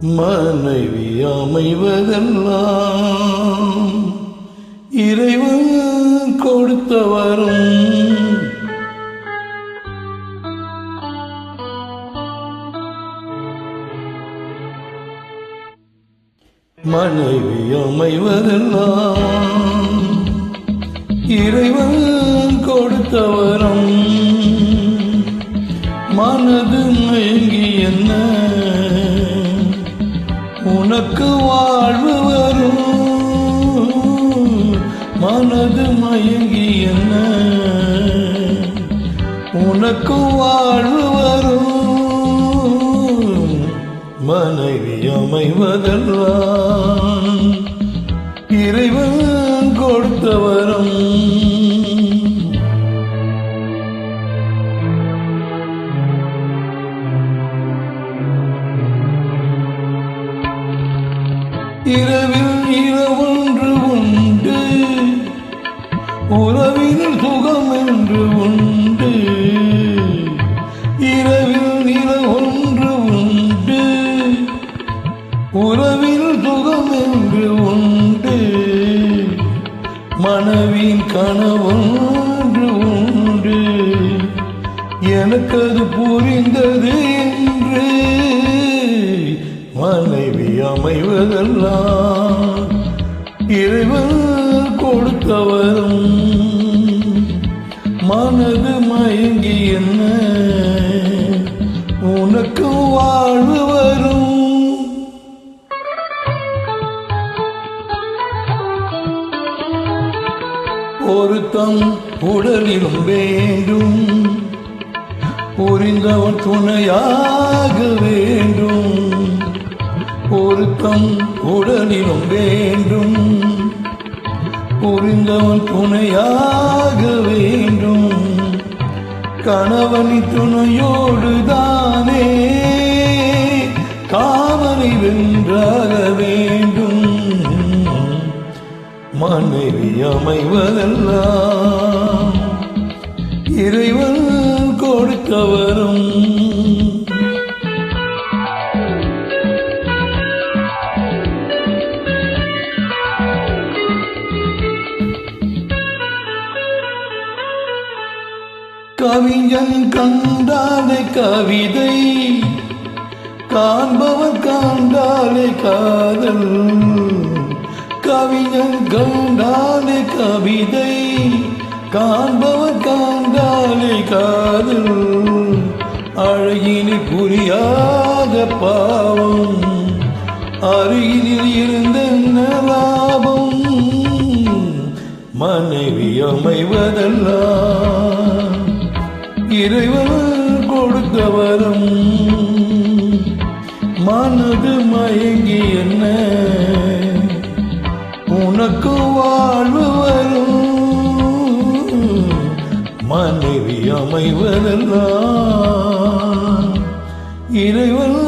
மனைவி அமைவதெல்லாம் இறைவன் கொடுத்தவரும் மனைவி அமைவதெல்லாம் இறைவன் கொடுத்தவரும் மனது மயங்கி என்ன உனக்கு வாழ்வு வரும் மனது மயங்கி என்ன உனக்கு வாழ்வு வரும் மனைவி அமைவதெல்லாம் இறைவன் கொடுத்தவரும் இரவில் இரவொன்று உண்டு உறவில் சுகம் என்று உண்டு இரவில் இரவொன்று உண்டு உறவில் சுகம் என்று உண்டு மனைவியின் கனவொன்று உண்டு எனக்கு அது புரிந்தது என்று மனைவி அமைவதெல்லாம் இறைவன் கொடுத்தவரும் மனது மயங்கி என்ன உனக்கு வாழ்வு வரும் ஒருத்தம் உடலிலும் வேண்டும் புரிந்தவன் துணையாக வேண்டும் ஒருத்தம் உடலிலும் வேண்டும் புரிந்தவன் துணையாக வேண்டும் கணவனி துணையோடு தானே காமனை வென்றாக வேண்டும் மனைவி அமைவதெல்லாம் இறைவன் கொடுத்தவரும் கவிஞன் கண்டாலே கவிதை காண்பவர் காண்டாலே காதல் கவிஞன் கண்டாலே கவிதை காண்பவர் காண்டாலே காதல் அழகினி புரியாத பாவம் அருகினில் இருந்த லாபம் மனைவி அமைவதெல்லாம் இறைவன் கொடுத்தவரும் மனது மயங்கி என்ன உனக்கு வாழ்வு வரும் மனைவி அமைவதெல்லாம் இறைவன்